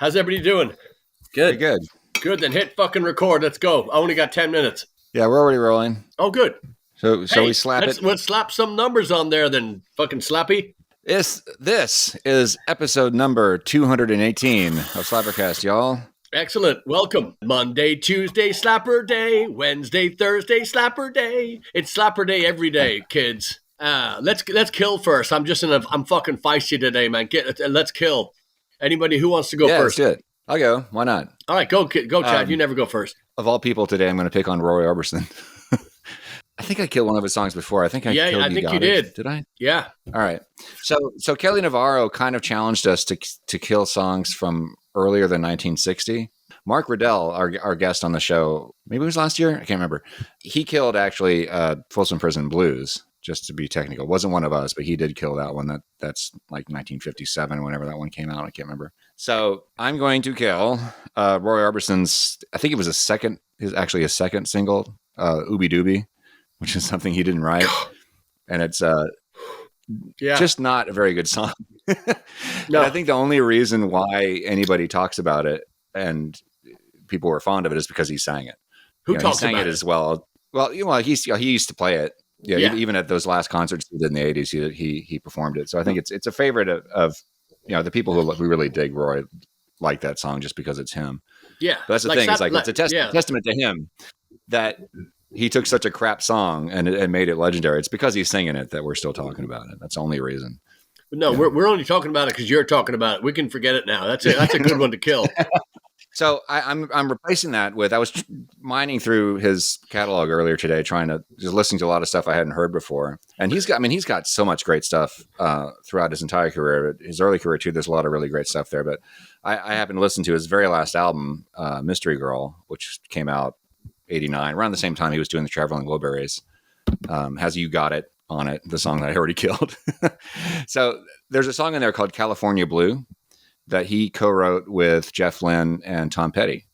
How's everybody doing? Good. Pretty good. Good, then hit fucking record. Let's go. I only got 10 minutes. Yeah, we're already rolling. Oh, good. So Hey, we slap it. Let's slap some numbers on there then, fucking Slappy. This is episode number 218 of SlapperCast, y'all. Excellent. Welcome. Monday, Tuesday, Slapper Day. Wednesday, Thursday, Slapper Day. It's Slapper Day every day, kids. Let's kill first. I'm fucking feisty today, man. Let's kill. Anybody who wants to go first? Yeah, let's do it. I'll go. Why not? All right, go, Chad. You never go first. Of all people today, I'm going to pick on Roy Orbison. I think I killed one of his songs before. I think I killed I think you did. Did I? Yeah. All right. So Kelly Navarro kind of challenged us to kill songs from earlier than 1960. Mark Riddell, our guest on the show, maybe it was last year. I can't remember. He killed actually Folsom Prison Blues. Just to be technical, wasn't one of us, but he did kill that one. That's like 1957, whenever that one came out. I can't remember. So I'm going to kill Roy Orbison's. I think it was his second single, "Ooby Dooby," which is something he didn't write, and it's just not a very good song. No, I think the only reason why anybody talks about it and people were fond of it is because he sang it. Who talks he sang about it as well? Well, he used to play it. Yeah, even at those last concerts he did in the 80s, he performed it. So I think it's a favorite of the people who really dig Roy like that song just because it's him. Yeah, but that's the thing. It's like it's a testament to him that he took such a crap song and made it legendary. It's because he's singing it that we're still talking about it. That's the only reason. No, we're only talking about it because you're talking about it. We can forget it now. That's a good one to kill. So I'm replacing that with, I was mining through his catalog earlier today, just listening to a lot of stuff I hadn't heard before. And he's got so much great stuff throughout his entire career. His early career too, there's a lot of really great stuff there. But I happened to listen to his very last album, Mystery Girl, which came out 89, around the same time he was doing the Traveling Wilburys. Has You Got It on it, the song that I already killed. So there's a song in there called California Blue that he co-wrote with Jeff Lynne and Tom Petty.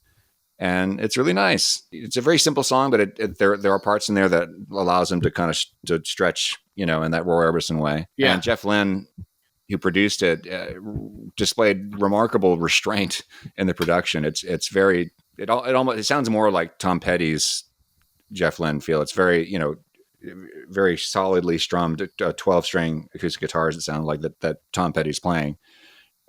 And it's really nice. It's a very simple song, but there are parts in there that allows him to kind of to stretch, in that Roy Orbison way. Yeah. And Jeff Lynne, who produced it, displayed remarkable restraint in the production. It sounds more like Tom Petty's Jeff Lynne feel. It's very, very solidly strummed 12-string acoustic guitars. It sounds like that Tom Petty's playing.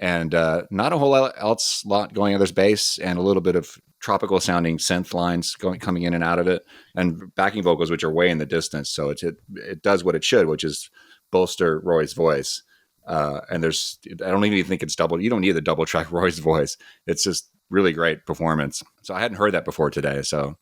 And not a whole lot going on. There's bass and a little bit of tropical sounding synth lines coming in and out of it, and backing vocals, which are way in the distance. So it does what it should, which is bolster Roy's voice. And I don't even think it's double. You don't need the double track Roy's voice. It's just really great performance. So I hadn't heard that before today. So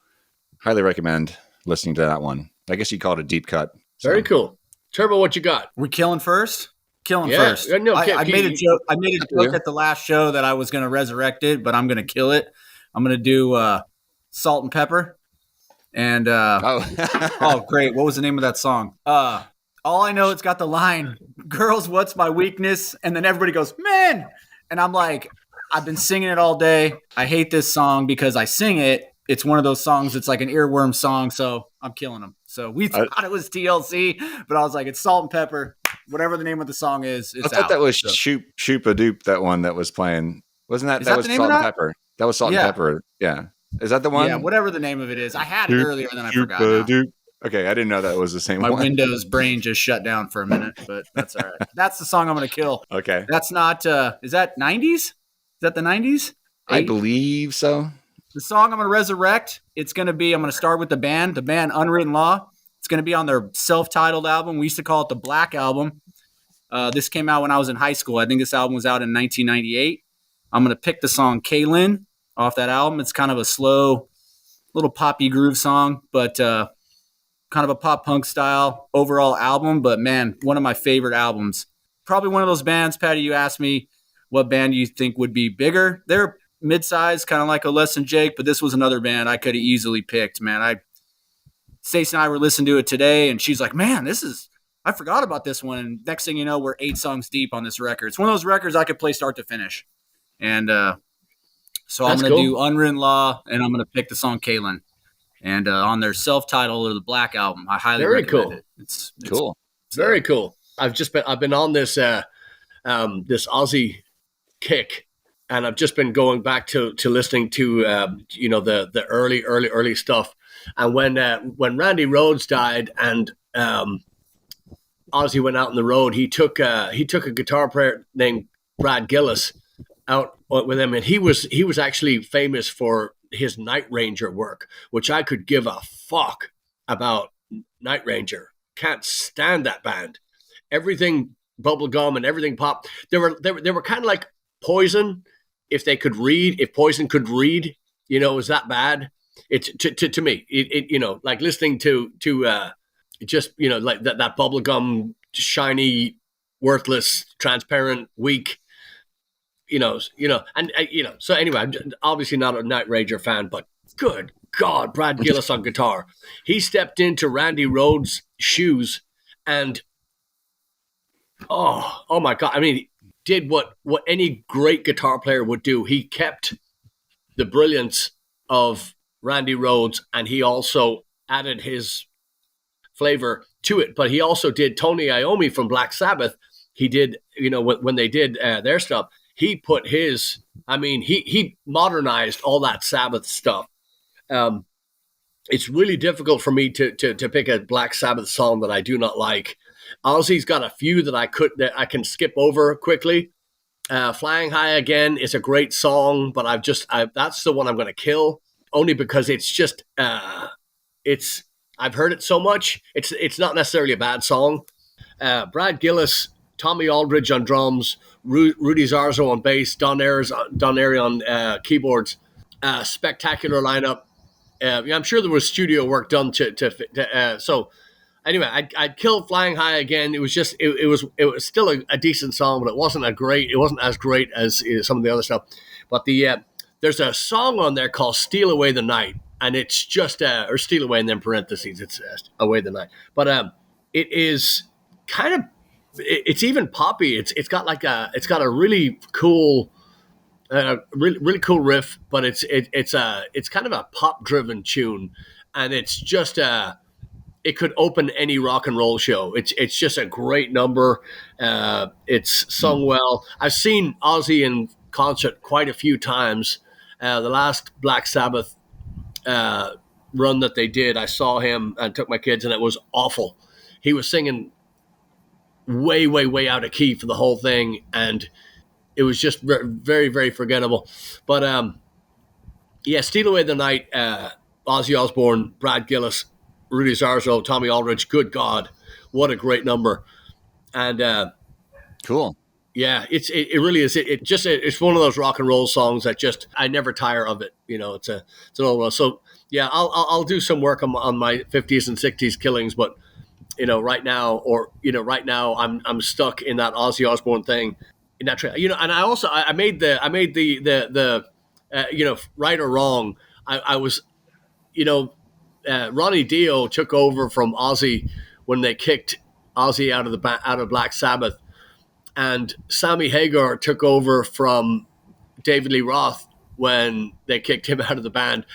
highly recommend listening to that one. I guess you call it a deep cut. So. Very cool. Turbo, what you got? We're killing first. First. No, I made a joke. I made a joke at the last show that I was going to resurrect it, but I'm going to kill it. I'm going to do Salt and Pepper. And oh, great! What was the name of that song? All I know, it's got the line, "Girls, what's my weakness?" And then everybody goes, "Men!" And I'm like, I've been singing it all day. I hate this song because I sing it. It's one of those songs. It's like an earworm song, so I'm killing them. So we thought it was TLC, but I was like, it's Salt and Pepper. Whatever the name of the song is, it's I thought out, that was Shoop-a-Doop, that one that was playing. Wasn't that? That was Salt and Pepper. That was Salt and Pepper. Yeah. Is that the one? Yeah, whatever the name of it is. I had it earlier and then I forgot. Okay, I didn't know that was the same one. My Windows brain just shut down for a minute, but that's all right. That's the song I'm going to kill. Okay. That's not, is that 90s? Is that the 90s? I believe so. The song I'm going to resurrect, I'm going to start with the band Unwritten Law. It's going to be on their self-titled album. We used to call it the Black Album. This came out when I was in high school. I think this album was out in 1998. I'm going to pick the song Kaylin off that album. It's kind of a slow, little poppy groove song, but kind of a pop punk style overall album. But man, one of my favorite albums. Probably one of those bands, Patty, you asked me what band you think would be bigger. They're mid-sized, kind of like a Less Than Jake, but this was another band I could have easily picked, man. Stacie and I were listening to it today, and she's like, man, I forgot about this one. And next thing you know, we're 8 songs deep on this record. It's one of those records I could play start to finish. And so I'm going to do Unwritten Law, and I'm going to pick the song Kaylin. And on their self-titled or the Black Album, I highly recommend it. It's cool. Very cool. I've been on this this Aussie kick and I've just been going back to listening to the early stuff. And when Randy Rhoads died and Ozzy went out on the road, he took a guitar player named Brad Gillis out with him, and he was actually famous for his Night Ranger work, which I could give a fuck about. Night Ranger, can't stand that band. Everything bubblegum and everything pop. They were kind of like Poison. If Poison could read, it was that bad. It's to me, like listening to just like that bubblegum, shiny, worthless, transparent, weak. So anyway, I'm obviously not a Night Ranger fan, but good God, Brad Gillis on guitar. He stepped into Randy Rhoads' shoes and oh my God. I mean, did what any great guitar player would do. He kept the brilliance of Randy Rhoads, and he also added his flavor to it. But he also did Tony Iommi from Black Sabbath. He did, when they did their stuff, he put his, he modernized all that Sabbath stuff. It's really difficult for me to pick a Black Sabbath song that I do not like. Ozzy's got a few that I can skip over quickly. Flying High Again is a great song, but that's the one I'm going to kill, only because it's just I've heard it so much. It's not necessarily a bad song. Brad Gillis, Tommy Aldridge on drums, Rudy Zarzo on bass, Don Airy on keyboards. Spectacular lineup. I'm sure there was studio work done so anyway, I'd kill Flying High Again. It was just it was still a decent song, but it wasn't as great as some of the other stuff. But there's a song on there called Steal Away the Night, and it's just or Steal Away, and then parentheses it's Away the Night. But it is kind of, it's even poppy. It's got a really cool really cool riff, but it's kind of a pop driven tune, and it's just it could open any rock and roll show. It's just a great number. It's sung well. I've seen Ozzy in concert quite a few times. The last Black Sabbath run that they did, I saw him and took my kids, and it was awful. He was singing way out of key for the whole thing, and it was just very, very forgettable. But Steal Away the Night, Ozzy Osbourne, Brad Gillis, Rudy Zarzo, Tommy Aldridge. Good God, what a great number! And cool. Yeah, it really is. It's one of those rock and roll songs that just I never tire of it. It's an old one. So yeah, I'll do some work on my 50s and 60s killings, but right now I'm stuck in that Ozzy Osbourne thing. In that and I made the right or wrong. I was Ronnie Dio took over from Ozzy when they kicked Ozzy out of Black Sabbath, and Sammy Hagar took over from David Lee Roth when they kicked him out of the band.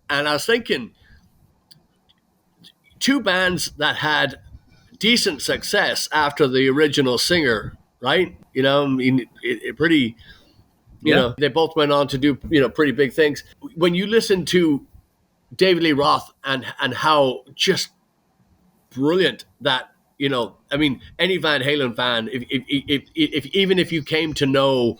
And I was thinking, two bands that had decent success after the original singer, right? Pretty. They both went on to do pretty big things. When you listen to David Lee Roth and how just brilliant that any Van Halen fan, if even if you came to know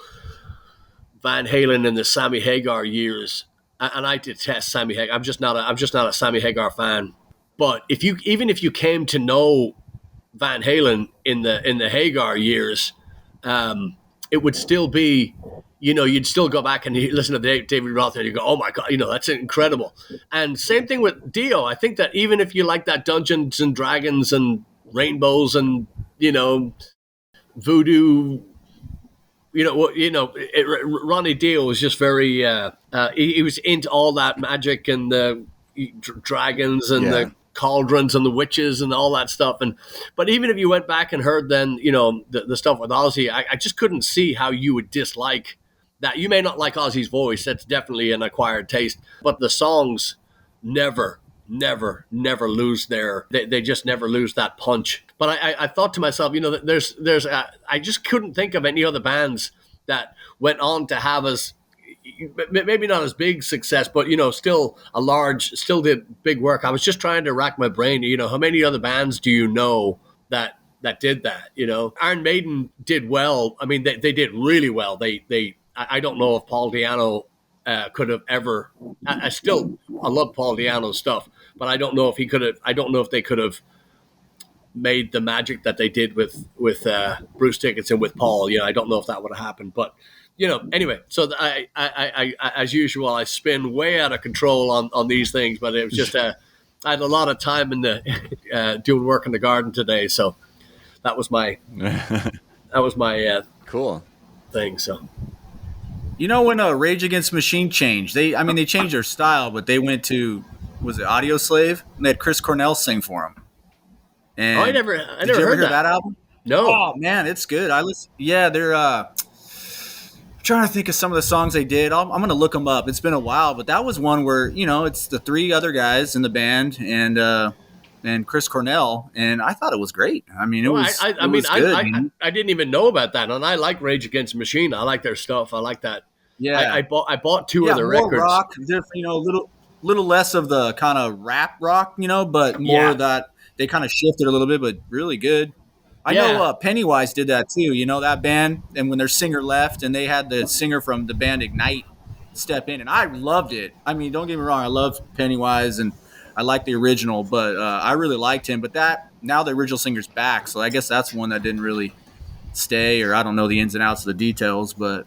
Van Halen in the Sammy Hagar years, and I detest Sammy Hagar, I'm just not a Sammy Hagar fan. But if you came to know Van Halen in the Hagar years, it would still be, you'd still go back and listen to David Roth and you go, oh my God, that's incredible. And same thing with Dio. I think that even if you like that Dungeons and Dragons and rainbows and, voodoo, Ronnie Dio was just very, he was into all that magic and the dragons and the cauldrons and the witches and all that stuff. But even if you went back and heard then, the stuff with Ozzy, I just couldn't see how you would dislike that. You may not like Ozzy's voice. That's definitely an acquired taste, but the songs never lose they just never lose that punch. But I thought to myself, I just couldn't think of any other bands that went on to have as maybe not as big success, but still still did big work. I was just trying to rack my brain. How many other bands do you know that did that? Iron Maiden did well. I mean, they did really well. I don't know if Paul Di'Anno could have ever. I love Paul Di'Anno's stuff, but I don't know if he could have. I don't know if they could have made the magic that they did with Bruce Dickinson with Paul. I don't know if that would have happened, but anyway. So I as usual, I spin way out of control on these things, but it was just I had a lot of time in the doing work in the garden today, so that was my cool thing. So. When Rage Against the Machine changed, they changed their style, but they went to, was it Audio Slave? And they had Chris Cornell sing for them. And I never did you ever heard hear that album? No. Oh man, it's good. They're trying to think of some of the songs they did. I'm going to look them up. It's been a while, but that was one where, it's the three other guys in the band and Chris Cornell, and I thought it was great. I mean, it was good. I didn't even know about that, and I like Rage Against the Machine. I like their stuff. I like that. Yeah, I bought two of their records. Rock, little less of the kind of rap rock, but more of that. They kind of shifted a little bit, but really good. I know Pennywise did that too. That band, and when their singer left, and they had the singer from the band Ignite step in, and I loved it. I mean, don't get me wrong, I love Pennywise and I like the original, but I really liked him. But now the original singer's back, so I guess that's one that didn't really stay, or I don't know the ins and outs of the details, but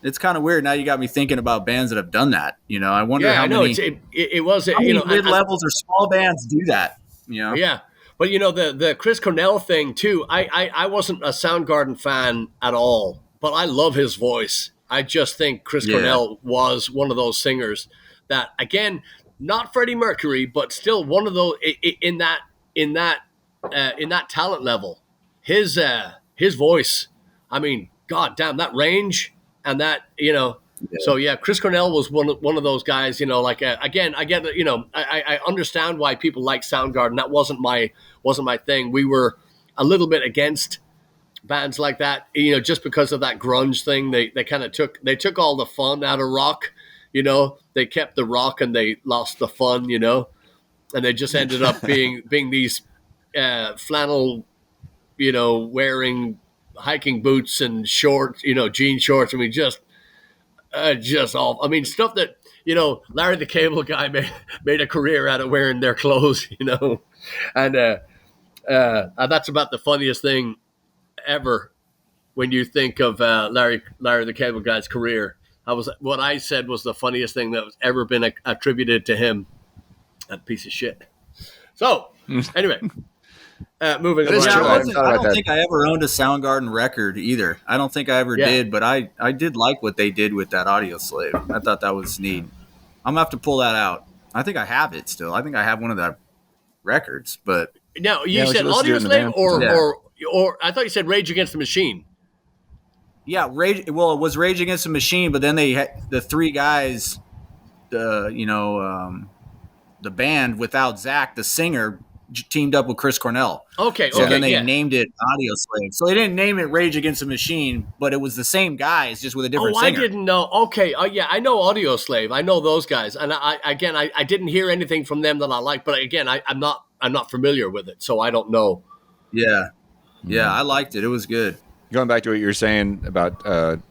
it's kind of weird. Now you got me thinking about bands that have done that. I wonder how many mid-levels or small bands do that. Yeah. But the Chris Cornell thing too. I wasn't a Soundgarden fan at all, but I love his voice. I just think Chris Cornell was one of those singers that, again, not Freddie Mercury, but still one of those in that talent level. His voice. I mean, god damn, that range and that So Chris Cornell was one of those guys. Again, I get that. I understand why people like Soundgarden. That wasn't my thing. We were a little bit against bands like that. Just because of that grunge thing. They kind of took all the fun out of rock. They kept the rock and they lost the fun. And they just ended up being these flannel, wearing hiking boots and shorts. Jean shorts. I mean, just all. I mean, stuff that Larry the Cable Guy made a career out of wearing their clothes. And that's about the funniest thing ever when you think of Larry the Cable Guy's career. What I said was the funniest thing that was ever been attributed to him. That piece of shit. So anyway. Moving on. I don't think I ever owned a Soundgarden record either. I don't think I ever did, but I did like what they did with that Audio Slave. I thought that was neat. I'm going to have to pull that out. I think I have it still. I think I have one of the records, but... Now, you said Audio Slave or I thought you said Rage Against the Machine. Yeah, it was Rage Against the Machine, but then they had the three guys, the band without Zach, the singer, teamed up with Chris Cornell. So then they named it Audio Slave. So they didn't name it Rage Against the Machine, but it was the same guys, just with a different singer. I didn't know. Okay. I know Audio Slave. I know those guys. And I didn't hear anything from them that I like, but again, I'm not familiar with it, so I don't know. Yeah. Yeah, I liked it. It was good. Going back to what you were saying about the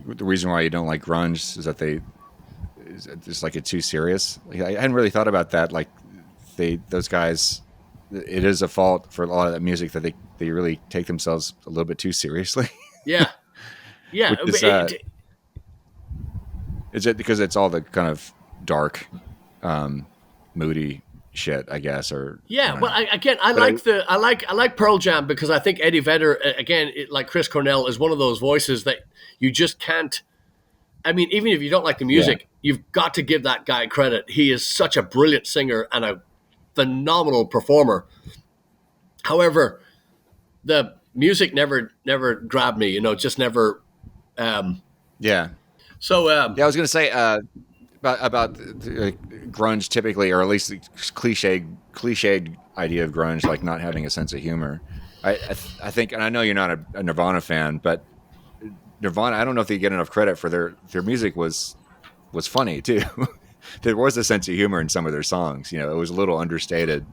reason why you don't like grunge is that it's just like it's too serious. Like, I hadn't really thought about that. Like those guys, it is a fault for a lot of that music that they really take themselves a little bit too seriously. Yeah. Is it because it's all the kind of dark, moody shit, I guess, or I like Pearl Jam because I think Eddie Vedder, again, like Chris Cornell, is one of those voices that you just can't. I mean, even if you don't like the music, you've got to give that guy credit. He is such a brilliant singer and a phenomenal performer. However, the music never grabbed me. Just never. So I was going to say about grunge typically, or at least the cliched idea of grunge, like not having a sense of humor. I think, and I know you're not a Nirvana fan, but Nirvana, I don't know if they get enough credit for their music was funny too. There was a sense of humor in some of their songs. You know, it was a little understated,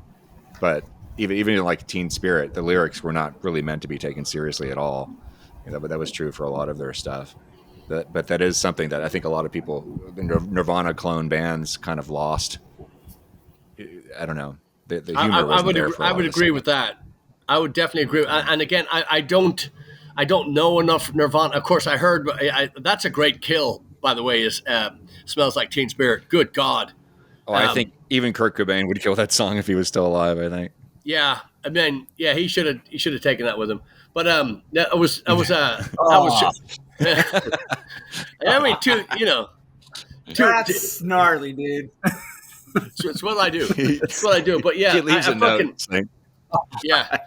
but even in like Teen Spirit, the lyrics were not really meant to be taken seriously at all. You know, but that was true for a lot of their stuff. But that is something that I think a lot of people, the Nirvana clone bands, kind of lost. I don't know. The humor wasn't there for a lot I would of agree stuff. with that. I would definitely agree. And again, I don't know enough Nirvana. Of course, I heard that's a great kill. By the way, is Smells Like Teen Spirit. Good God. Oh, I think even Kurt Cobain would kill that song if he was still alive. I think. Yeah, I mean, yeah, he should have taken that with him. But yeah, I was I mean, That's gnarly, dude. it's what I do. It's what I do. But yeah, He leaves a note. Yeah.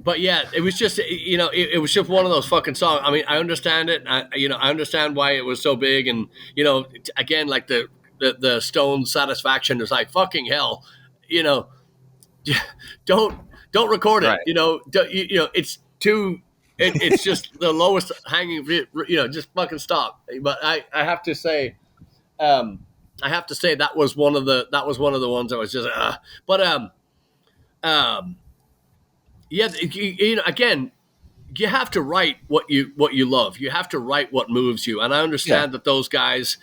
But yeah, it was just, it was just one of those fucking songs. I mean, I understand it. I understand why it was so big. And, again, like the Stone Satisfaction is like, fucking hell, don't record it. Right. It's too, it's just the lowest hanging, just fucking stop. But I have to say, that was one of the ones that was just, yeah, again, you have to write what you love. You have to write what moves you. And I understand that those guys,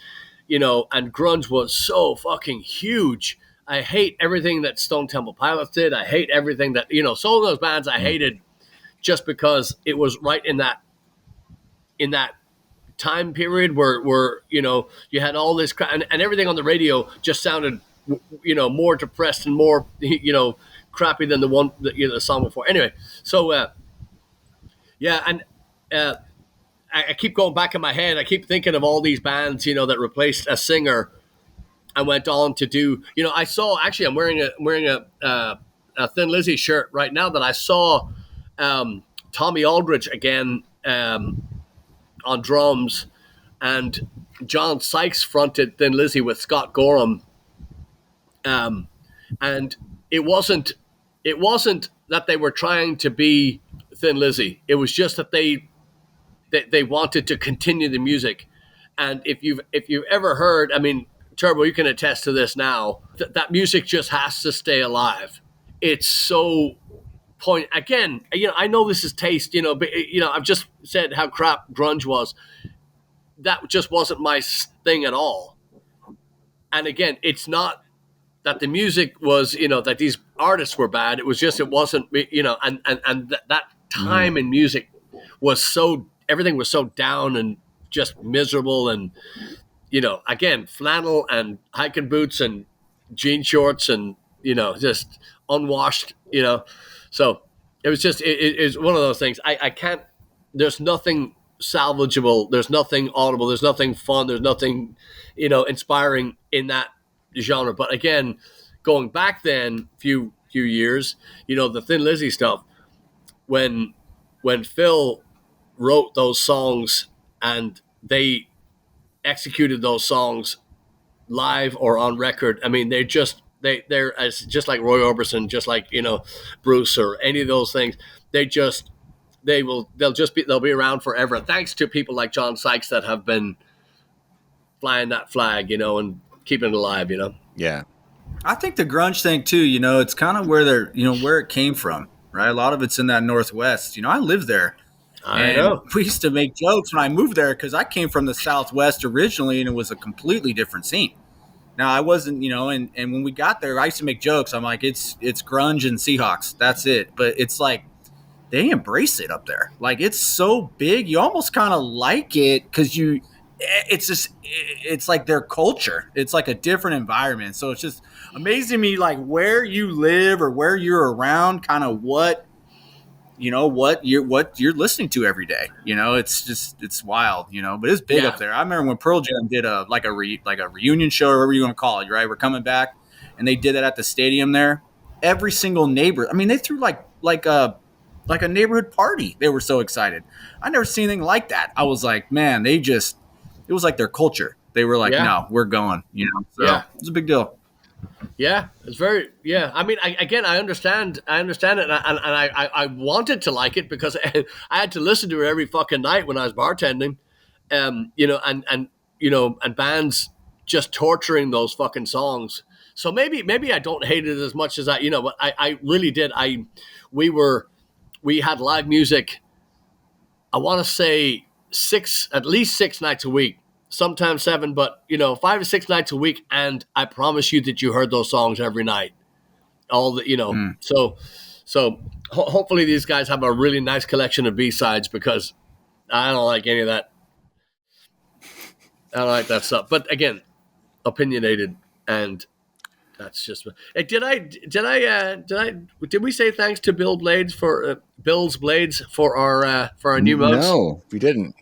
and grunge was so fucking huge. I hate everything that Stone Temple Pilots did. I hate everything that, some of those bands I hated just because it was right in that time period where you had all this and everything on the radio just sounded, more depressed and more, crappy than the song before. Anyway, so yeah, and I keep going back in my head. I keep thinking of all these bands, that replaced a singer and went on to do. I saw actually I'm wearing a Thin Lizzy shirt right now that I saw Tommy Aldridge again on drums, and John Sykes fronted Thin Lizzy with Scott Gorham, and it wasn't that they were trying to be Thin Lizzy. It was just that they wanted to continue the music. And if you've ever heard, I mean, Turbo, you can attest to this now, that music just has to stay alive. It's so again, I know this is taste, but I've just said how crap grunge was. That just wasn't my thing at all. And again, it's not that the music was, that these artists were bad. It was just, it wasn't, and that time in music was everything was so down and just miserable. And, again, flannel and hiking boots and jean shorts and, just unwashed, so it was just, it's one of those things. I can't, there's nothing salvageable. There's nothing audible. There's nothing fun. There's nothing, inspiring in that genre. But again, going back then few years, the Thin Lizzy stuff, when Phil wrote those songs and they executed those songs live or on record, I mean, they're as just like Roy Orbison, just like Bruce or any of those things. They'll be around forever. And thanks to people like John Sykes that have been flying that flag, and keeping it alive, Yeah. I think the grunge thing too, it's kind of where where it came from, right? A lot of it's in that Northwest. I lived there. I know. We used to make jokes when I moved there because I came from the Southwest originally, and it was a completely different scene. Now I wasn't, and when we got there, I used to make jokes. I'm like, it's grunge and Seahawks. That's it. But it's like they embrace it up there. Like it's so big, you almost kind of like it because it's like their culture. It's like a different environment. So it's just amazing to me, like where you live or where you're around, kind of what you're listening to every day. It's wild. But it's big up there. I remember when Pearl Jam did a reunion show, or whatever you want to call it. Right, we're coming back, and they did it at the stadium there. Every single neighbor. I mean, they threw like a neighborhood party. They were so excited. I never seen anything like that. I was like, man, it was like their culture. They were like, no, we're going. So it was a big deal. Yeah, it's very. Yeah, I mean, I understand it, and I wanted to like it because I had to listen to it every fucking night when I was bartending. and bands just torturing those fucking songs. So maybe I don't hate it as much as but I really did. We had live music. I want to say at least 6 nights a week, sometimes 7, but 5 to 6 nights a week. And I promise you that you heard those songs every night. So hopefully these guys have a really nice collection of B-sides, because I don't like any of that. I don't like that stuff. But again, opinionated, and that's just. Did we say thanks to Bill's Blades for our new mugs? No, we didn't.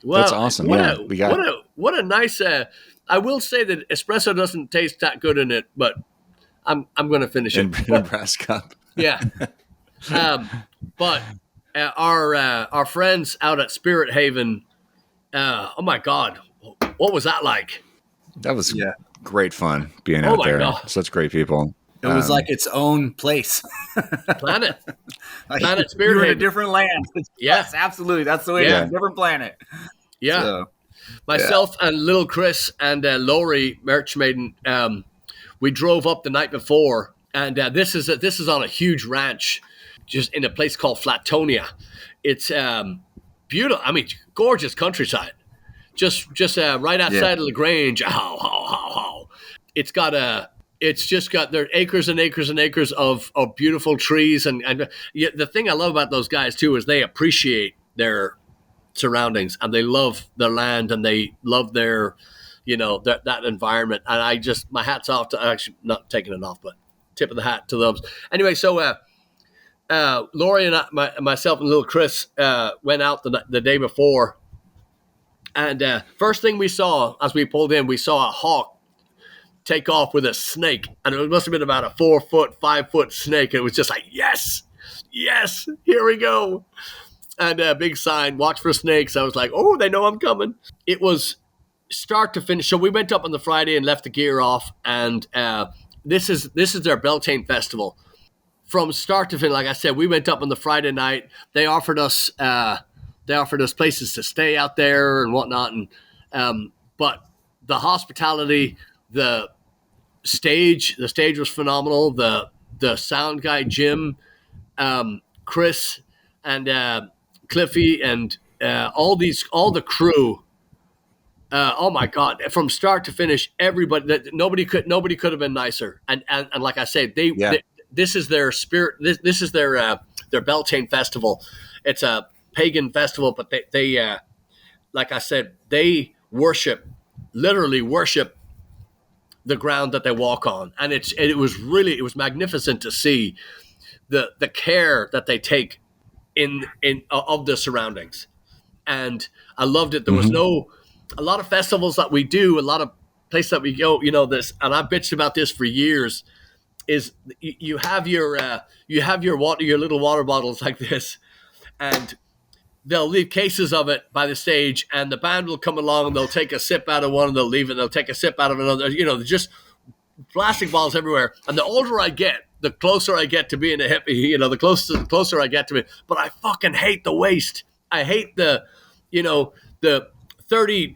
Well, that's awesome. What a nice. I will say that espresso doesn't taste that good in it, but I'm going to finish it. In a brass cup. Yeah. But our friends out at Spirit Haven. Oh my God, what was that like? That was great fun being out there. God. Such great people. It was like its own place. Planet Spirit You're Haven. in a different land. Yes, absolutely. That's the way it is. Different planet. Yeah. So, myself and little Chris and Laurie, Merch Maiden, we drove up the night before, and this is on a huge ranch, just in a place called Flatonia. It's beautiful. I mean, gorgeous countryside. Just right outside of LaGrange. It's just got there acres and acres and acres of beautiful trees, and the thing I love about those guys too is they appreciate their surroundings, and they love their land, and they love their that environment. And my hat's off to, actually not taking it off, but tip of the hat to them. Anyway, so Laurie and myself and little Chris went out the day before, and first thing we saw as we pulled in, we saw a hawk take off with a snake, and it must have been about a 4-foot, 5-foot snake. It was just like, yes, here we go. And a big sign, watch for snakes. I was like, oh, they know I'm coming. It was start to finish. So we went up on the Friday and left the gear off, and this is their Beltane festival from start to finish. Like I said, we went up on the Friday night. They offered us places to stay out there and whatnot, and but the hospitality, the stage was phenomenal. The sound guy Jim, Chris, and Cliffy, and all the crew. Oh my God! From start to finish, everybody. Nobody could have been nicer. And like I said, this is their spirit. This is their Beltane festival. It's a pagan festival, but they like I said, they literally worship the ground that they walk on, and it was magnificent to see the care that they take in of the surroundings, and I loved it. There was a lot of festivals that we do, a lot of places that we go, this, and I bitched about this for years, is you have your little water bottles like this, and they'll leave cases of it by the stage, and the band will come along and they'll take a sip out of one and they'll leave it, and they'll take a sip out of another, just plastic bottles everywhere. And the older I get, the closer I get to being a hippie, the closer I get to it. But I fucking hate the waste. I hate the 30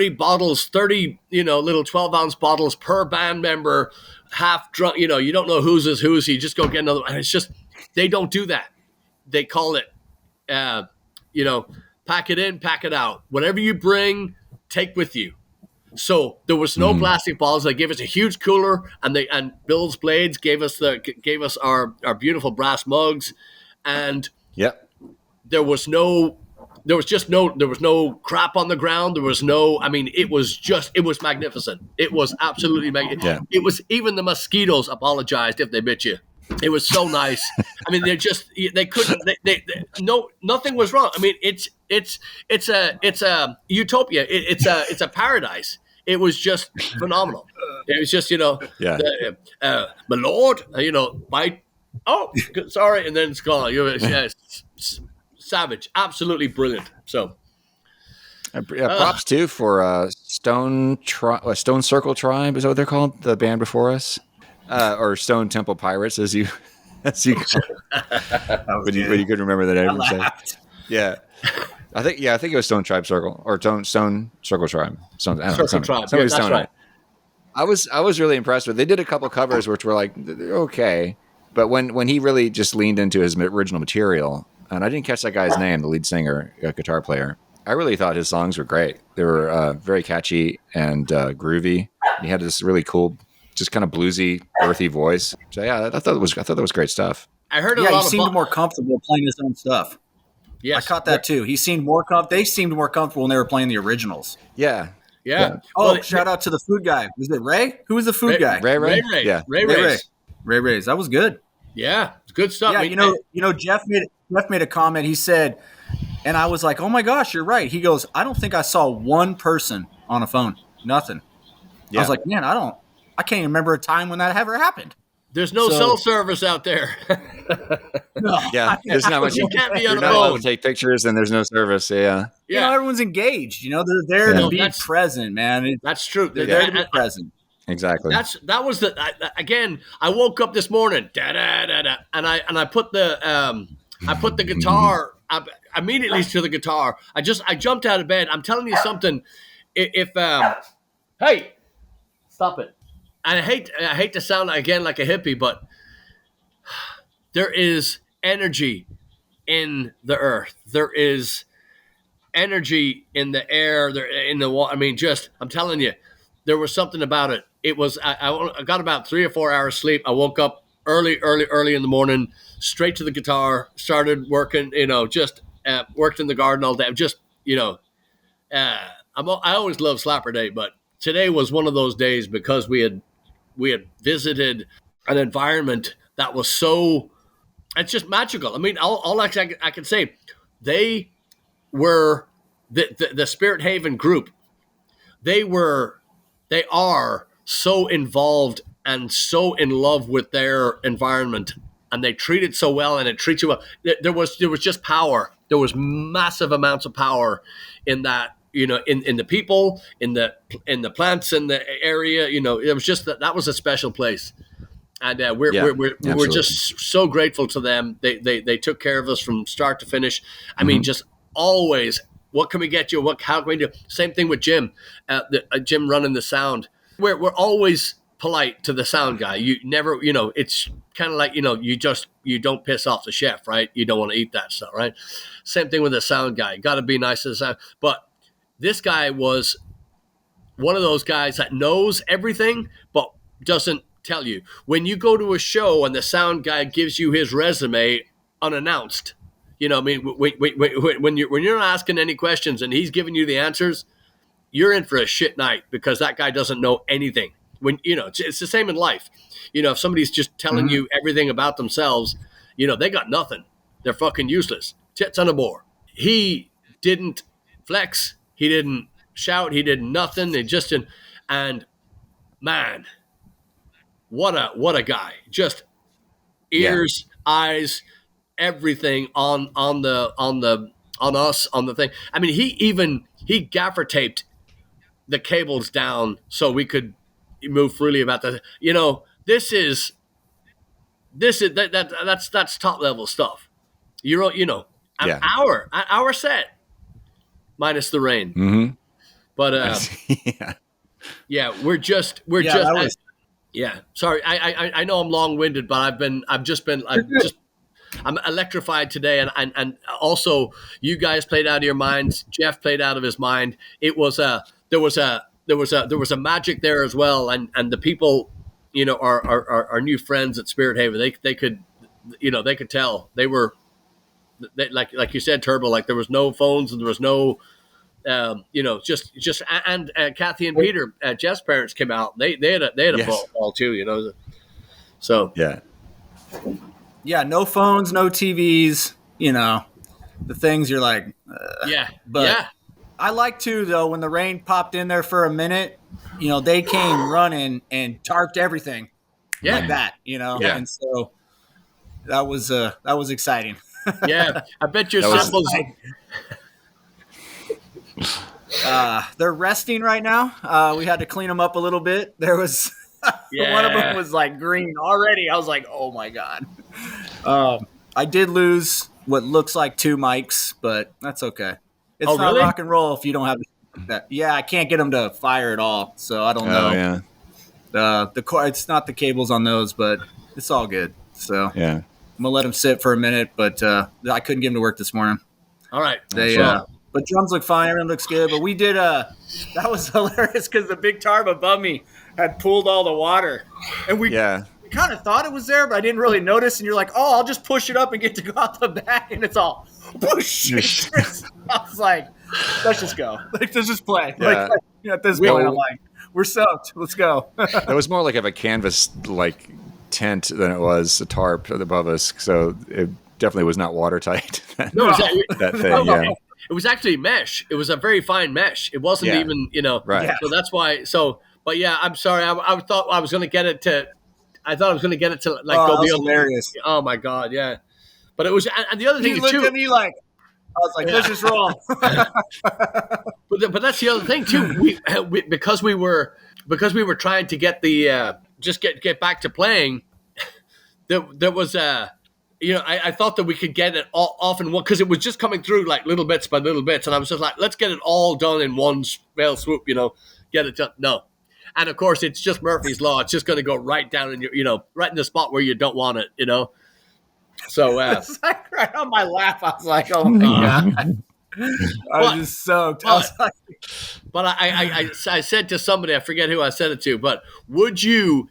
bottles, 30, little 12-ounce bottles per band member, half drunk, you don't know whose is whose. You just go get another one. And it's just, they don't do that. They call it, pack it in, pack it out. Whatever you bring, take with you. So there was no plastic bottles. They gave us a huge cooler, and Bill's Blades gave us our beautiful brass mugs, and there was no crap on the ground. There was no. I mean, it was magnificent. It was absolutely magnificent. Yeah. It was, even the mosquitoes apologized if they bit you. It was so nice. I mean, they couldn't. Nothing was wrong. I mean, it's a utopia. It's a paradise. It was just phenomenal. It was just my lord, bite. Oh, sorry, and then it's gone. It's savage, absolutely brilliant. So, props too for Stone Circle Tribe. Is that what they're called? The band before us. Or Stone Temple Pirates, as you call it. But you could remember the name. Yeah. I think it was Stone Tribe Circle or Stone Circle Tribe. Stone, I don't know, Circle Tribe. somebody's Yeah, that's Stone, right. I was really impressed with. They did a couple covers which were like okay, but when he really just leaned into his original material, and I didn't catch that guy's name, the lead singer, guitar player. I really thought his songs were great. They were very catchy and groovy. He had this really cool, just kind of bluesy, earthy voice. So yeah, I thought that was great stuff. I heard he seemed more comfortable playing his own stuff. Yes, I caught that too. He seemed more they seemed more comfortable when they were playing the originals. Yeah. Yeah. Oh, well, shout out to the food guy. Was it Ray? Who was the food guy? Ray. Yeah. Ray. Ray's. That was good. Yeah, it's good stuff. Yeah, you know, Jeff made a comment. He said, and I was like, oh my gosh, you're right. He goes, I don't think I saw one person on a phone. Nothing. Yeah. I was like, man, I can't even remember a time when that ever happened. There's no cell service out there. No. Yeah, there's not much. You can't be on You're a not phone. allowed to take pictures, and there's no service. Yeah. You know, everyone's engaged. You know, they're there to be present, man. That's true. They're there to be present. Exactly. That was again. I woke up this morning, and I put the guitar immediately to the guitar. I jumped out of bed. I'm telling you something. If hey, stop it. I hate to sound again like a hippie, but there is energy in the earth. There is energy in the air. There in the water. I mean, I'm telling you, there was something about it. It was I got about 3 or 4 hours sleep. I woke up early in the morning, straight to the guitar, started working. Worked in the garden all day. I always love Slapper Day, but today was one of those days because we had visited an environment that was it's just magical. I mean, all I can say, they were the Spirit Haven group. They are so involved and so in love with their environment, and they treat it so well, and it treats you well. There was just power. There was massive amounts of power in that. In the people, in the plants in the area, it was just that was a special place, and we're just so grateful to them. They took care of us from start to finish. I mean, just always. What can we get you? How can we do? Same thing with Jim, Jim running the sound. We're always polite to the sound guy. You never, it's kind of like you don't piss off the chef, right? You don't want to eat that stuff, right? Same thing with the sound guy. Got to be nice to the sound, but. This guy was one of those guys that knows everything, but doesn't tell you. When you go to a show and the sound guy gives you his resume unannounced, I mean, when you're not asking any questions and he's giving you the answers, you're in for a shit night because that guy doesn't know anything. When it's the same in life. If somebody's just telling you everything about themselves, they got nothing. They're fucking useless. Tits on a board. He didn't flex. He didn't shout. He did nothing. And man, what a guy! Just ears, eyes, everything on us on the thing. I mean, he gaffer taped the cables down so we could move freely about that. That's top level stuff. An hour set. Minus the rain, but Sorry, I know I'm long winded, but I'm electrified today, and also you guys played out of your minds. Jeff played out of his mind. It was there was a magic there as well, and the people, our new friends at Spirit Haven, they could tell they were. Like you said, Turbo, like there was no phones and there was no, and Kathy and Peter, Jeff's parents came out. They had a ball too, So yeah, no phones, no TVs. The things you're like, I like too though when the rain popped in there for a minute. They came running and tarped everything, like that. And so that was exciting. Yeah, I bet your samples. They're resting right now. We had to clean them up a little bit. There was one of them was like green already. I was like, oh my god. I did lose what looks like 2 mics, but that's okay. It's not really? rock and roll if you don't have that. Yeah, I can't get them to fire at all, so I don't know. yeah. It's not the cables on those, but it's all good. So Yeah. I'm gonna let them sit for a minute, but I couldn't get them to work this morning. All right. But drums look fine. Everything looks good. But we did that was hilarious because the big tarp above me had pulled all the water, and we kind of thought it was there, but I didn't really notice. And you're like, oh, I'll just push it up and get to go out the back, and it's all whoosh. I was like, let's just go. Like, let's just play. Yeah. At this point, I'm like, we're soaked. Let's go. It was more like of a canvas like tent than it was a tarp above us, so it definitely was not watertight. No, that thing. Yeah. It was actually mesh. It was a very fine mesh. It wasn't even, Right. Yeah. So that's why. So, but yeah, I'm sorry. I thought I was going to get it to. I thought I was going to get it to like go beyond. Hilarious. Oh my god, yeah. But it was, and the other thing He looked too. at me like, I was like, let's just roll. But that's the other thing too. Because we were trying to get the just get back to playing. There was I thought that we could get it all off in one because it was just coming through like little bits by little bits, and I was just like, let's get it all done in one fell swoop, get it done. No, and of course it's just Murphy's law. It's just going to go right down in your, right in the spot where you don't want it, So it's like right on my lap. I was like, oh my god. I was just soaked. But I said to somebody, I forget who I said it to, but would you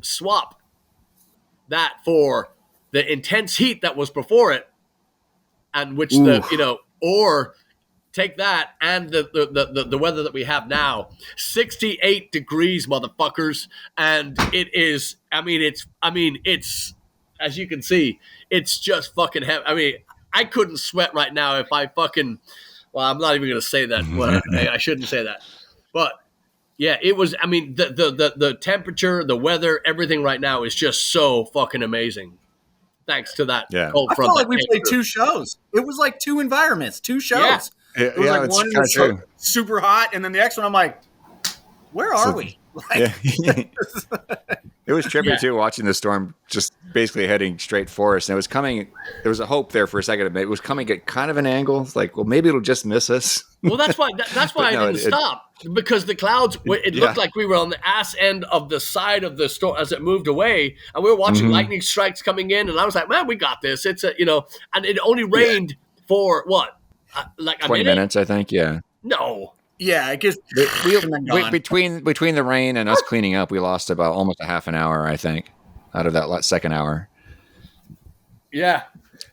swap that for the intense heat that was before it, and which or take that and the weather that we have now, 68 degrees, motherfuckers, and it is. It's as you can see, it's just fucking heavy. I mean, I couldn't sweat right now if I fucking. Well, I'm not even going to say that. Well, I shouldn't say that, but. Yeah, it was. I mean, the temperature, the weather, everything right now is just so fucking amazing. Thanks to that cold front. I felt like we played 2 shows. It was like 2 environments, 2 shows. Yeah. It was like one was super hot, and then the next one, I'm like, where are we? Like, It was trippy too, watching the storm just basically heading straight for us. And it was coming. There was a hope there for a second. It was coming at kind of an angle. It's like, well, maybe it'll just miss us. Well, that's why I didn't stop, because the clouds. It looked like we were on the ass end of the side of the storm as it moved away, and we were watching lightning strikes coming in. And I was like, man, we got this. It's and it only rained for what, like 20 minutes, I think. Yeah. No. Yeah, it gets between the rain and us cleaning up, we lost about almost a half an hour, I think, out of that second hour. Yeah,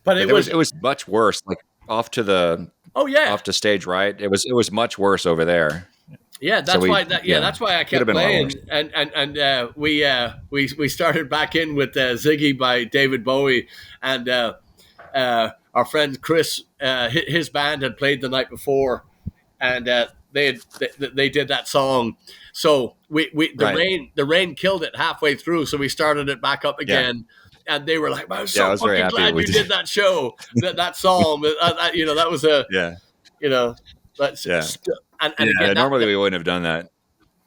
but it was much worse. Like off to stage right. It was much worse over there. Yeah, that's why. That's why I kept playing, and we started back in with Ziggy by David Bowie, and our friend Chris, his band had played the night before, and they did that song. So the rain killed it halfway through, so we started it back up again. Yeah. And they were like, "I'm so fucking glad you did that show, that song." That was normally we wouldn't have done that.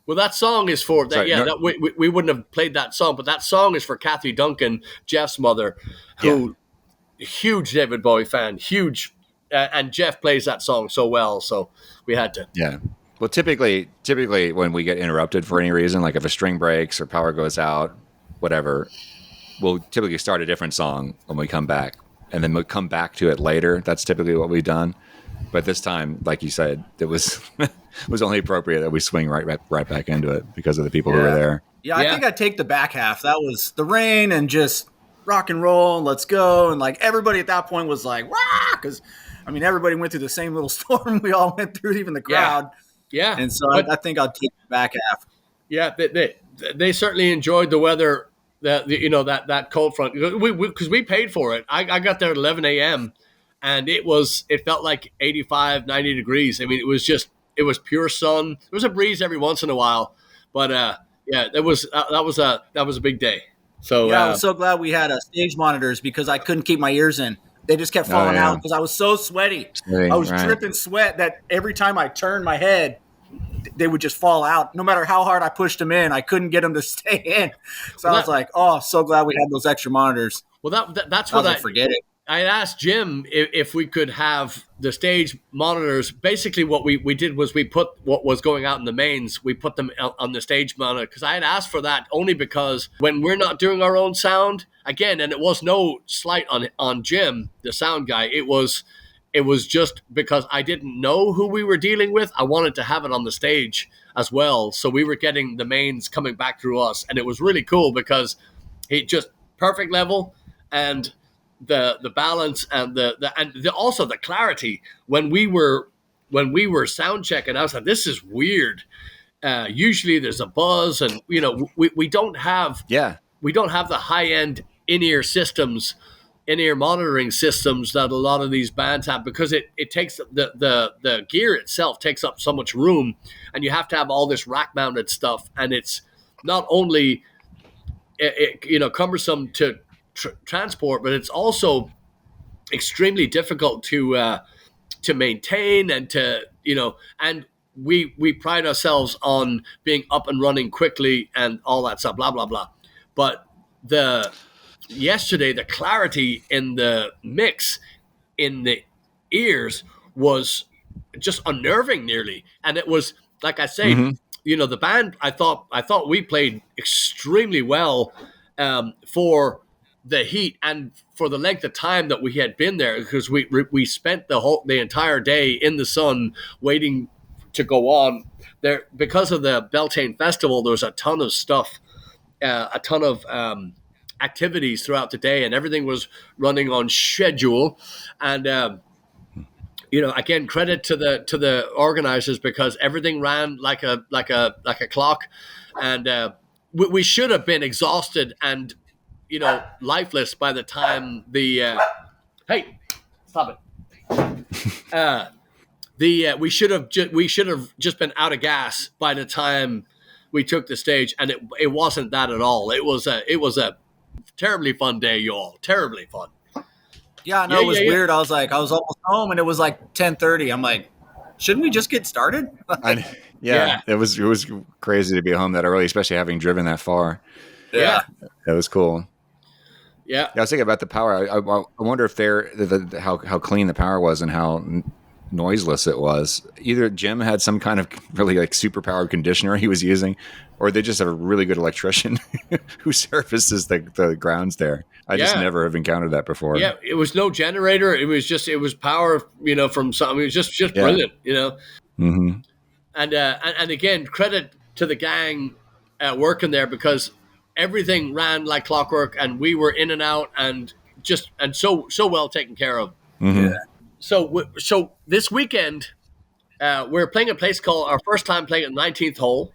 Well, that song is for that. We wouldn't have played that song, but that song is for Kathy Duncan, Jeff's mother, who huge David Bowie fan, huge, and Jeff plays that song so well, so we had to. Yeah. Well, typically when we get interrupted for any reason, like if a string breaks or power goes out, whatever, we'll typically start a different song when we come back, and then we'll come back to it later. That's typically what we've done. But this time, like you said, it was only appropriate that we swing right back into it because of the people who were there. Yeah, I think I'd take the back half. That was the rain and just rock and roll and let's go. And like everybody at that point was like, "Wah!" Because I mean, everybody went through the same little storm we all went through, even the crowd. Yeah. And so I think I'll take the back half. Yeah, they certainly enjoyed the weather. That cold front, because we paid for it. I got there at 11 a.m. and it felt like 85, 90 degrees. I mean, it was pure sun. There was a breeze every once in a while, but that was a big day. So I was so glad we had stage monitors because I couldn't keep my ears in. They just kept falling out because I was so sweaty. I was dripping sweat that every time I turned my head, they would just fall out. No matter how hard I pushed them in, I couldn't get them to stay in. So I was like, "Oh, so glad we had those extra monitors." Well, that's what forget it. I asked Jim if we could have the stage monitors. Basically, what we did was we put what was going out in the mains, we put them on the stage monitor, because I had asked for that only because when we're not doing our own sound, again, and it was no slight on Jim, the sound guy, it was just because I didn't know who we were dealing with. I wanted to have it on the stage as well, so we were getting the mains coming back through us, and it was really cool because he just perfect level, and the balance and also the clarity when we were sound checking. I was like, this is weird. Usually there's a buzz, and we don't have the high end in-ear systems, in-ear monitoring systems that a lot of these bands have, because it takes the gear itself takes up so much room, and you have to have all this rack mounted stuff, and it's not only cumbersome to transport, but it's also extremely difficult to maintain, and and we pride ourselves on being up and running quickly and all that stuff, blah blah blah. But yesterday the clarity in the mix in the ears was just unnerving nearly, and it was like I say, the band, I thought we played extremely well for the heat and for the length of time that we had been there, because we spent the entire day in the sun waiting to go on there. Because of the Beltane Festival, there was a ton of stuff, a ton of activities throughout the day, and everything was running on schedule. And again, credit to the organizers, because everything ran like a clock, and we should have been exhausted and lifeless by the time hey, stop it. We should have just been out of gas by the time we took the stage, and it wasn't that at all. It was a terribly fun day, y'all. Terribly fun. Yeah, no, it was weird. I was almost home, and it was like 10:30. I'm like, shouldn't we just get started? It was crazy to be home that early, especially having driven that far. Yeah, that was cool. Yeah, I was thinking about the power. I wonder if how clean the power was and how noiseless it was. Either Jim had some kind of really like super powered conditioner he was using, or they just have a really good electrician who services the grounds there. I just never have encountered that before. Yeah, it was no generator. It was power, from something. It was just brilliant, Mm-hmm. And again, credit to the gang working there, because everything ran like clockwork, and we were in and out, and so well taken care of. Mm-hmm. Yeah. So this weekend, we're playing a place called, our first time playing at 19th Hole,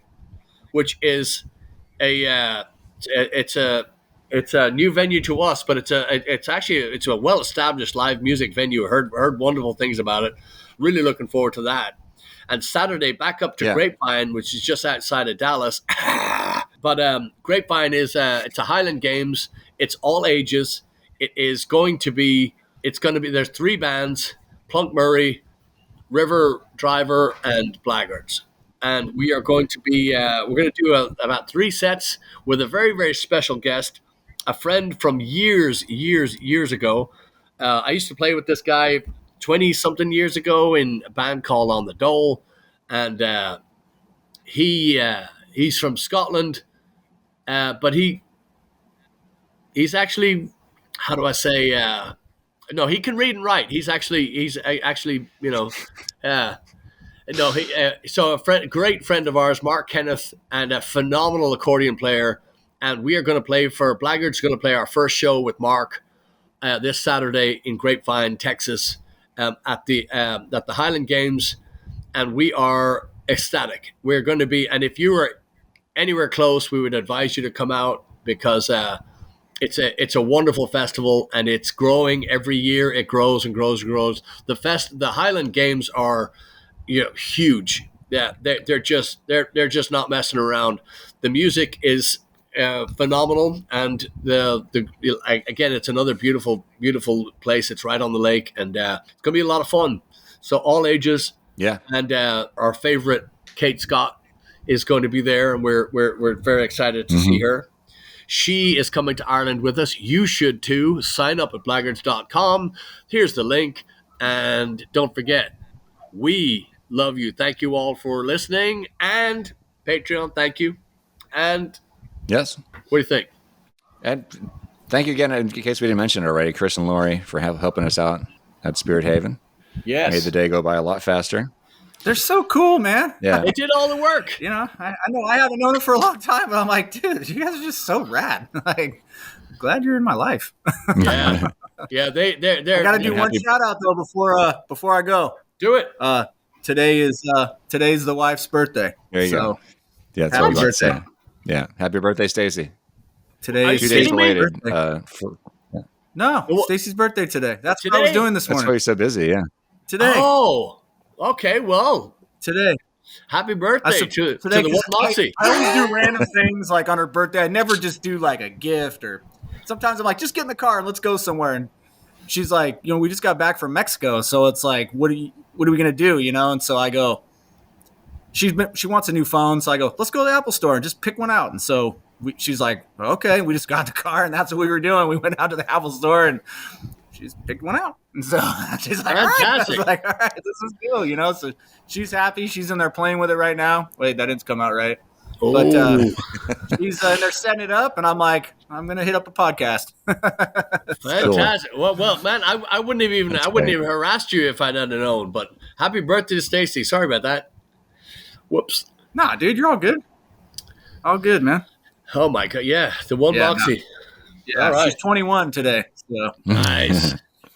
which is it's a new venue to us, but it's a well established live music venue. Heard wonderful things about it. Really looking forward to that. And Saturday back up to Grapevine, which is just outside of Dallas. But Grapevine is it's a Highland Games. It's all ages. It's going to be. There's three bands: Plunk Murray, River Driver, and Blaggards. And we are going to be. We're going to do about 3 sets with a very, very special guest, a friend from years ago. I used to play with this guy 20-something years ago in a band called On the Dole, and he's from Scotland, but he's actually, how do I say, no, he can read and write. He's actually so great friend of ours, Mark Kenneth, and a phenomenal accordion player. And we are going to play for Blaggards. Going to play our first show with Mark this Saturday in Grapevine, Texas, at the Highland Games, and we are ecstatic. We're going to be, and if you are anywhere close, we would advise you to come out, because it's a wonderful festival, and it's growing every year. It grows and grows and grows. The Highland Games are huge. Yeah, they're just not messing around. The music is phenomenal, and again, it's another beautiful place. It's right on the lake, and it's gonna be a lot of fun. So all ages. Yeah. And our favorite Kate Scott is going to be there, and we're very excited to see her. She is coming to Ireland with us. You should too. Sign up at blaggards.com. Here's the link. And don't forget, we love you. Thank you all for listening. And Patreon, thank you. And Yes. what do you think? And thank you again, in case we didn't mention it already, Chris and Laurie for helping us out at Spirit Haven. Yes. Made the day go by a lot faster. They're so cool, man. Yeah. They did all the work. You know, I know I haven't known them for a long time, but I'm like, dude, you guys are just so rad. Like, glad you're in my life. Yeah. Yeah, they're I got to do one shout out though before I go. Do it. Today's the wife's birthday. There you go. Yeah, that's happy what I was about to birthday. say. Yeah. Happy birthday, Stacie. Today is 2 days kidding me? belated. No, Well, Stacey's birthday today. That's today? what I was doing this That's why morning. you're so busy, yeah. Today. Oh, okay. Well, Today. happy birthday to today, the 'cause one Moxie. I always do random things like on her birthday. I never just do like a gift or sometimes I'm like, just get in the car and let's go somewhere. And she's like, you know, we just got back from Mexico. So it's like, what are we going to do? You know? And so I go, she wants a new phone. So I go, let's go to the Apple store and just pick one out. And so she's like, okay, we just got in the car and that's what we were doing. We went out to the Apple store and she's picked one out. And so she's like, Fantastic. all right, this is cool, you know? So she's happy. She's in there playing with it right now. Wait, that didn't come out right. But she's in there setting it up, and I'm like, I'm gonna hit up a podcast. Fantastic. Cool. Well, man, I wouldn't have even harassed you if I hadn't known. But happy birthday to Stacie. Sorry about that. Whoops. Nah, dude, you're all good. All good, man. Oh my god, yeah, the one Moxie. Yeah, all right. She's 21 today. So Nice,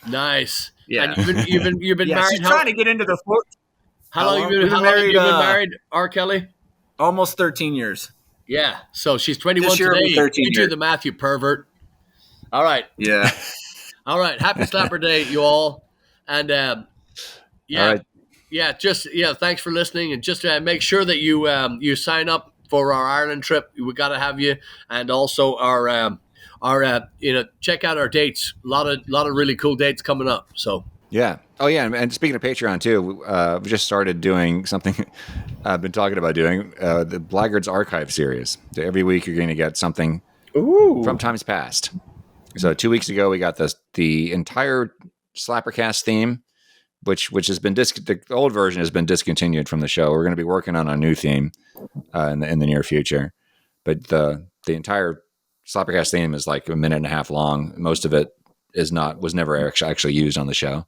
nice. yeah, And you've been married. She's trying to get into the sport. How long have you been married, R. Kelly? Almost 13 years. Yeah. So she's 21 This year will be today. 13 You do years. the math, you pervert. All right. Yeah. All right. Happy Slapper Day, you all. And yeah, All right. yeah. Thanks for listening, and just make sure that you sign up for our Ireland trip. We got to have you, and also our check out our dates. A lot of really cool dates coming up. So. Yeah. Oh, yeah. And speaking of Patreon, too, we just started doing something I've been talking about doing, the Blaggards Archive series. So every week you're going to get something from times past. So 2 weeks ago, we got the entire SlapperCast theme, which has been the old version has been discontinued from the show. We're going to be working on a new theme in the near future. But the entire SlapperCast theme is like a minute and a half long. Most of it was never actually used on the show.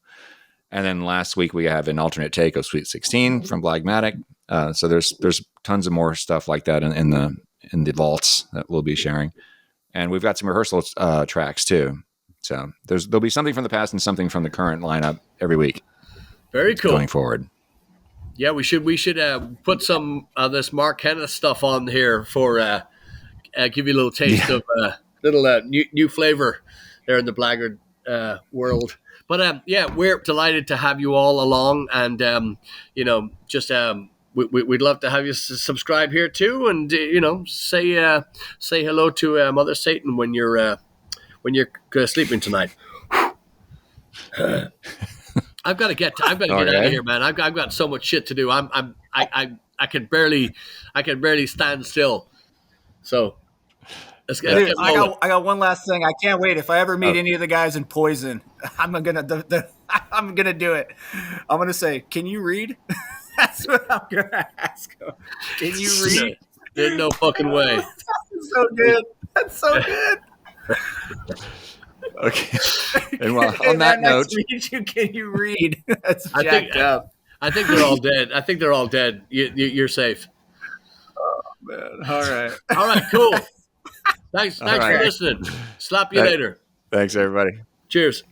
And then last week we have an alternate take of Sweet 16 from Blagmatic. So there's tons of more stuff like that in the vaults that we'll be sharing. And we've got some rehearsal tracks too. So there'll be something from the past and something from the current lineup every week. Very cool. Going forward. Yeah, we should put some of this Mark Kenneth stuff on here for give you a little taste of little new flavor there in the Blaggard world. But we're delighted to have you all along, and we'd love to have you subscribe here too, and say hello to Mother Satan when you're sleeping tonight. I've got to get out of here, man. I've got so much shit to do. I can barely stand still. So. Dude, I got one last thing. I can't wait. If I ever meet any of the guys in Poison, I'm gonna do it. I'm gonna say, "Can you read?" That's what I'm gonna ask him. Can you read? There's no fucking way. That's so good. That's so good. Okay. And on that note, nice to meet you. Can you read? That's jacked up. I think they're all dead. You're safe. Oh man. All right. Cool. Thanks for listening. Slap you later. Thanks, everybody. Cheers.